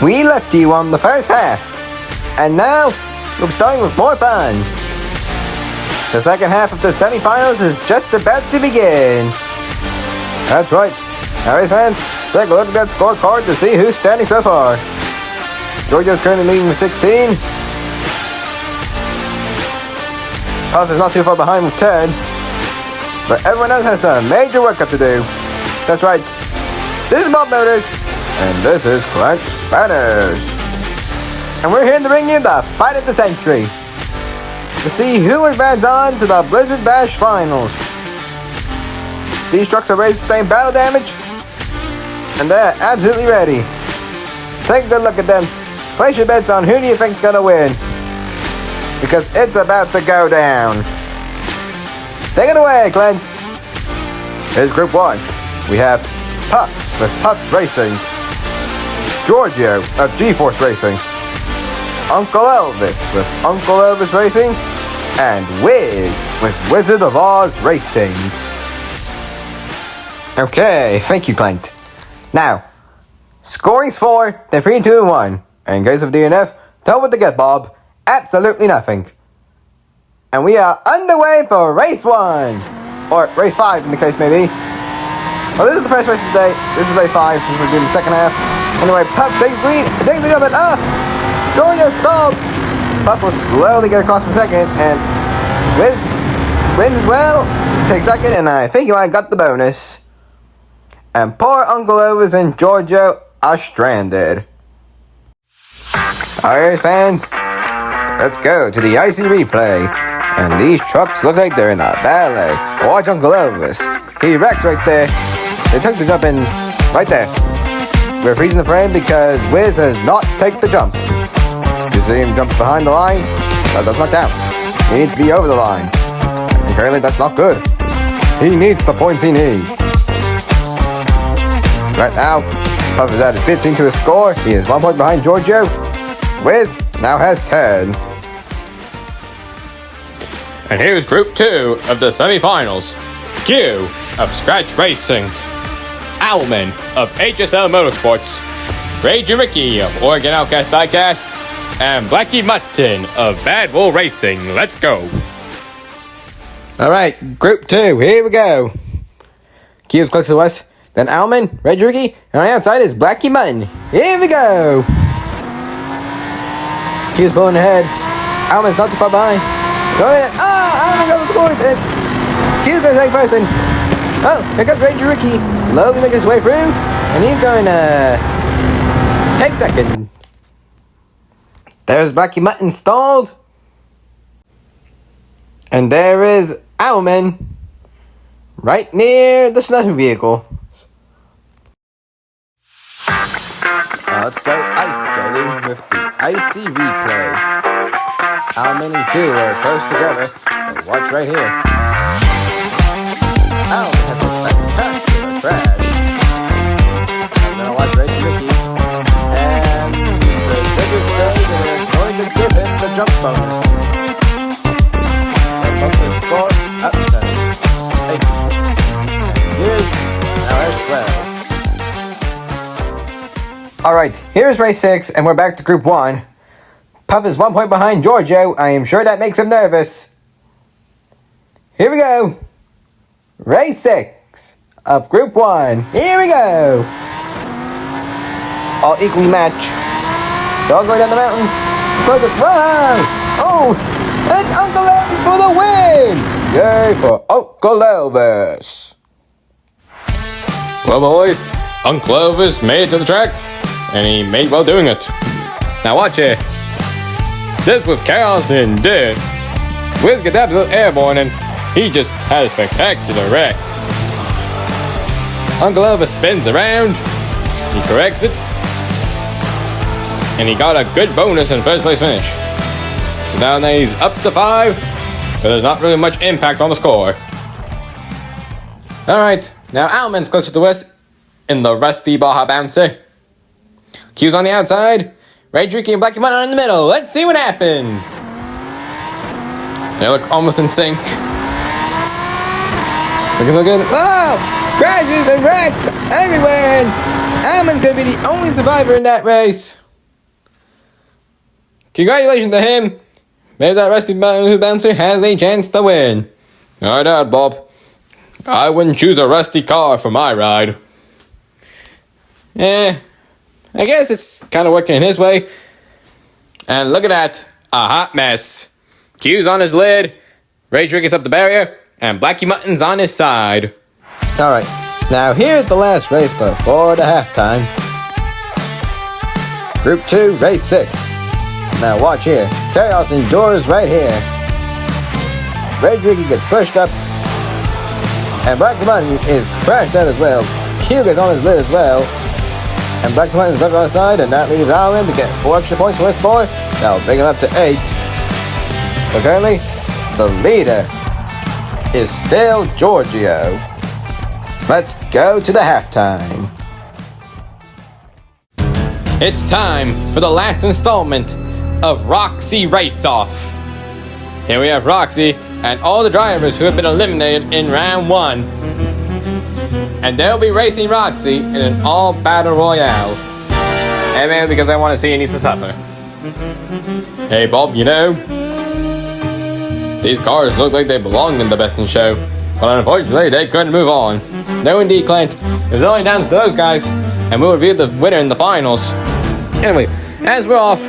We left you on the first half, and now we'll be starting with more fun. The second half of the semifinals is just about to begin. That's right. Now, race fans, take a look at that scorecard to see who's standing so far. Giorgio's currently leading with 16. Puff is not too far behind with 10. But everyone else has a major workup to do. That's right. This is Bob Motors, and this is Clench Spanners. And we're here to bring you the fight of the century, to see who advances on to the Blizzard Bash Finals. These trucks are ready to sustain battle damage, and they're absolutely ready. Take a good look at them. Place your bets on who do you think's gonna win, because it's about to go down. Take it away, Clint. Here's Group 1. We have Puff with Puffs Racing, Giorgio of G-Force Racing, Uncle Elvis with Uncle Elvis Racing, and Wiz with Wizard of Oz Racing. Okay, thank you, Clint. Now, scoring's 4, then 3, 2, and 1. And in case of DNF, tell what to get, Bob. Absolutely nothing. And we are underway for race 1. Or race 5 in the case maybe. Well, this is the first race of the day. This is race 5 since we're doing the second half. Anyway, Puff takes the lead. Takes the lead up and Giorgio stalled. Puff will slowly get across for second. And wins as well. He takes second, and I think he might have got the bonus. And poor Uncle Elvis and Giorgio are stranded. Alright, fans, let's go to the icy replay. And these trucks look like they're in a ballet. Watch Uncle Elvis. He wrecks right there. They took the jump in right there. We're freezing the frame because Wiz has not taken the jump. You see him jump behind the line? That's not down. He needs to be over the line. And currently that's not good. He needs the points he needs. Right now, Puff has added 15 to his score. He is 1 point behind Giorgio. Wiz now has 10. And here's Group 2 of the Semifinals. Q of Scratch Racing, Owlman of HSL Motorsports, Rage and Ricky of Oregon Outcast Diecast, and Blackie Mutton of Bad Bull Racing. Let's go. Alright, Group 2, here we go. Q is close to us, then Owlman, Rage and Ricky, and on the outside is Blackie Mutton. Here we go. Q's pulling ahead. Owlman's not too far behind. Going in. Owlman goes to the point, and Q's going to take first, and here comes Ranger Ricky, slowly making his way through, and he's going to take second. There's Blackie Mutton stalled, and there is Owlman, right near the snuffing vehicle. Let's go ice skating with the icy replay. Owlman and Q are close together, but watch right here. Owlman has a spectacular crash. I'm gonna watch Rage Ricky, and the judges say that they're going to give him the jump bonus. That bumps his score up to 8. And Q now has 12. Alright, here's race 6, and we're back to Group 1. Puff is 1 point behind Giorgio. I am sure that makes him nervous. Here we go. Race 6 of Group 1. Here we go. All equally matched. They're all going down the mountains. Whoa! Oh! And it's Uncle Elvis for the win! Yay for Uncle Elvis. Well, boys, Uncle Elvis made it to the track, and he made well doing it. Now watch it. This was chaos indeed. Wiz gets absolutely airborne, and he just had a spectacular wreck. Uncle Elvis spins around, he corrects it, and he got a good bonus in first place finish. So now he's up to 5, but there's not really much impact on the score. Alright, now Owlman's closer to us in the rusty Baja Bouncer. Q's on the outside, Rage Ricky and Blackie Mutton are in the middle. Let's see what happens. They look almost in sync. Looking. Oh! Crashes and wrecks everywhere, and Owlman's gonna be the only survivor in that race. Congratulations to him. Maybe that Rusty Bouncer has a chance to win. I doubt, Bob. I wouldn't choose a rusty car for my ride. I guess it's kind of working in his way. And look at that. A hot mess. Q's on his lid. Rage Rick is up the barrier. And Blackie Mutton's on his side. Alright, now here's the last race before the halftime. Group 2, race 6. Now watch here. Chaos endures right here. Rage Ricky gets pushed up. And Blackie Mutton is crashed out as well. Q gets on his lid as well. And Blackie Mutton is left on the side, and that leaves Alvin to get 4 extra points for his score. That'll bring him up to 8. So currently, the leader is still Giorgio. Let's go to the halftime. It's time for the last installment of Roxy Race Off. Here we have Roxy and all the drivers who have been eliminated in round 1. And they'll be racing Roxy in an all battle royale. And man, because I want to see Anissa suffer. Hey Bob, you know, these cars look like they belonged in the Best in Show, but unfortunately they couldn't move on. No indeed, Clint. It was only down to those guys, and we'll reveal the winner in the finals. Anyway, as we're off,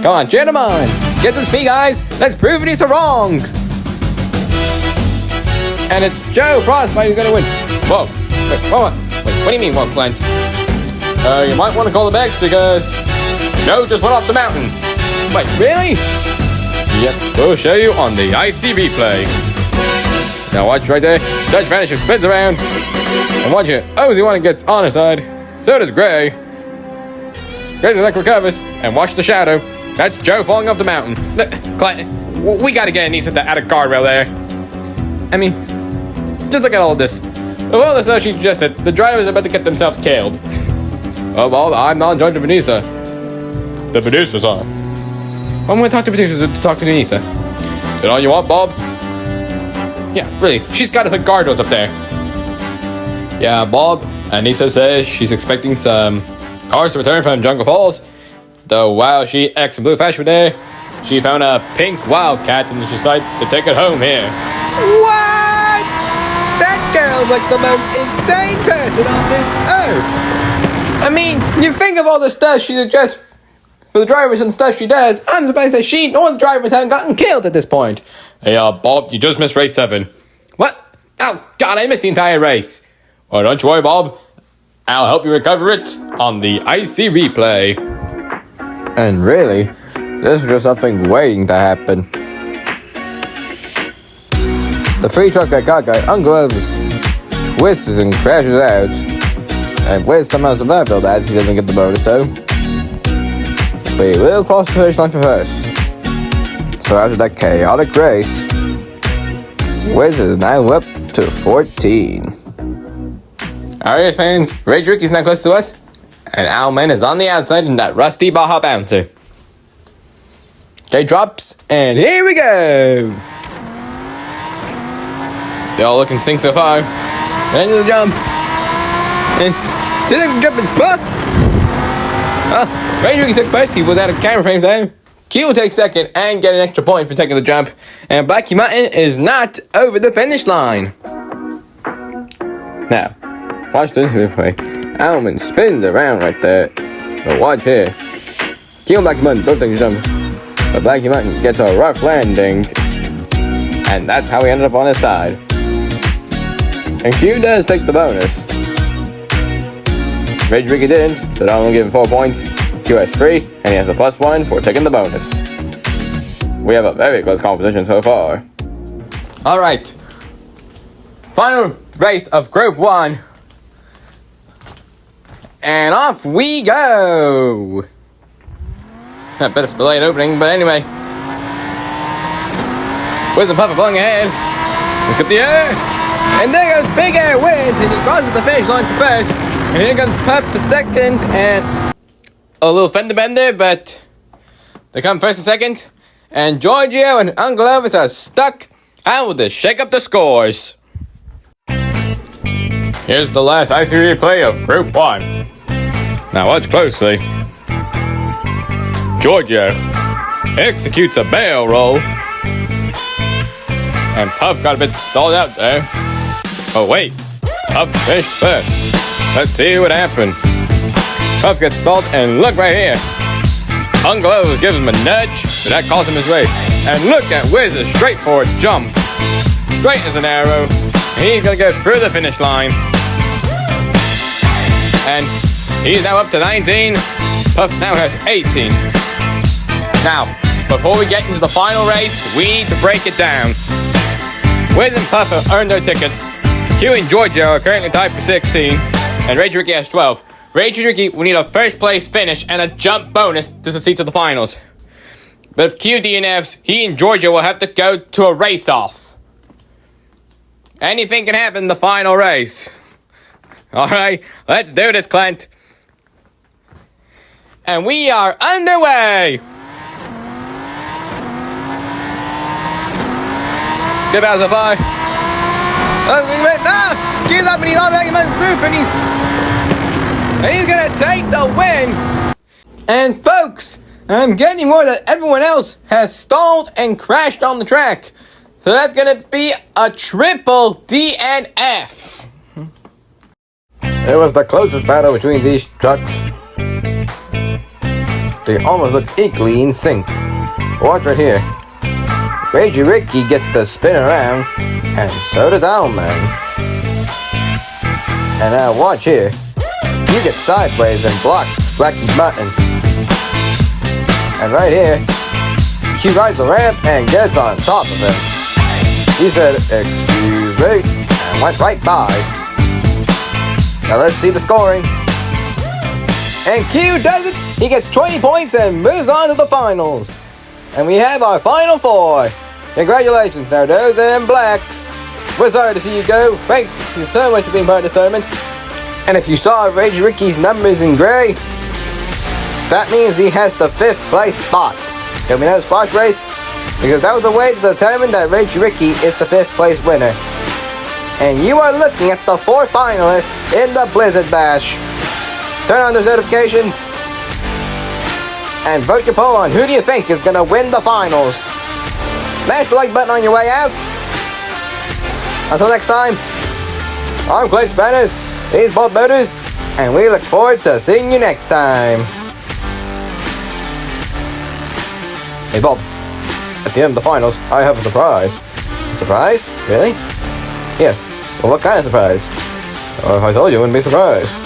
come on, cheer them on. Get to speed, guys. Let's prove Anissa wrong. And it's Joe Frostbite who's gonna win. Whoa, wait, what do you mean, whoa, Clint? You might want to call the Bex because Joe just went off the mountain. Wait, really? Yep, we'll show you on the IC replay. Now watch right there. Dutch Vanisher spins around. And watch it. OZ1 gets on her side. So does Gray. Gray's electric recovers. And watch the shadow. That's Joe falling off the mountain. Clint, we gotta get Anissa out of guardrail there. I mean, just look at all this. Of all the stuff she suggested, the drivers are about to get themselves killed. Oh, well, I'm not in charge of Anissa. The producers are. I'm going to talk to producers to talk to Anissa. Is that all you want, Bob? Yeah, really. She's got to put guardrails up there. Yeah, Bob. Anissa says she's expecting some cars to return from Jungle Falls. Though while she X and Blue Flash were there, she found a pink Wildcat and she decided to take it home here. What? That girl's like the most insane person on this earth. I mean, you think of all the stuff she suggests for the drivers and stuff she does, I'm surprised that she nor the drivers haven't gotten killed at this point. Hey, Bob, you just missed race 7. What? Oh, God, I missed the entire race. Well, don't you worry, Bob. I'll help you recover it on the IC replay. And really, this was just something waiting to happen. The free truck that got guy ungloves, twists and crashes out. And Wiz somehow survived all that. He doesn't get the bonus though. But he will cross the finish line for first. So after that chaotic race, Wiz is now up to 14. Alright fans, Rage Rick is now close to us. And Owlman is on the outside in that rusty Baja Bouncer. Okay, drops, and here we go! They all look in sync so far. Into the jump. And to the jumping. Rage Ricky took first, he was out of camera frame time. Q will take second and get an extra point for taking the jump. And Blackie Mutton is not over the finish line. Now, watch this replay. Owlman spins around right there. But watch here. Q and Blackie Mutton both take the jump. But Blackie Mutton gets a rough landing. And that's how he ended up on his side. And Q does take the bonus. Rage Ricky didn't, so that only give him 4 points. Q has 3, and he has a +1 for taking the bonus. We have a very close competition so far. Alright. Final race of Group 1. And off we go! A bit of delayed opening, but anyway. Wiz and Puff are pulling ahead. Look up the air! And there goes Big Air Wiz, and he crosses the finish line for first. And here comes Puff for second, and a little fender bender, but they come first and second. And Giorgio and Uncle Elvis are stuck. I will just shake up the scores. Here's the last IC replay of Group 1. Now watch closely. Giorgio executes a barrel roll. And Puff got a bit stalled out there. Oh wait, Puff finished first. Let's see what happened. Puff gets stalled, and look right here. Unglow gives him a nudge, but that cost him his race. And look at Wiz's straightforward jump. Straight as an arrow. And he's gonna go through the finish line. And he's now up to 19. Puff now has 18. Now, before we get into the final race, we need to break it down. Wiz and Puff have earned their tickets. Q and Giorgio are currently tied for 16. And Rage Ricky has 12. Rage Ricky will need a first place finish and a jump bonus to succeed to the finals. But if Q DNFs, he and Giorgio will have to go to a race-off. Anything can happen in the final race. Alright, let's do this, Clint. And we are underway! Good battle so far. Keeps up and he's on back in the roof and he's gonna take the win! And folks, I'm getting more that everyone else has stalled and crashed on the track. So that's gonna be a triple DNF. It was the closest battle between these trucks. They almost look equally in sync. Watch right here. Ragey Ricky gets to spin around, and so does Owlman. And now watch here. You get sideways and blocks Blackie Button. And right here, she rides the ramp and gets on top of him. He said, "Excuse me," and went right by. Now let's see the scoring. And Q does it! He gets 20 points and moves on to the finals. And we have our final four. Congratulations, Nardoza and Black. We're sorry to see you go. Thank you so much for being part of the tournament. And if you saw Rage Ricky's numbers in gray, that means he has the 5th place spot. Can we know squash race? Because that was a way to determine that Rage Ricky is the 5th place winner. And you are looking at the 4 finalists in the Blizzard Bash. Turn on those notifications and vote your poll on who do you think is going to win the finals. Smash the like button on your way out. Until next time, I'm Clint Spanners, he's Bob Motors, and we look forward to seeing you next time. Hey Bob, at the end of the finals, I have a surprise. A surprise? Really? Yes. Well, what kind of surprise? Well, if I told you, I wouldn't be surprised.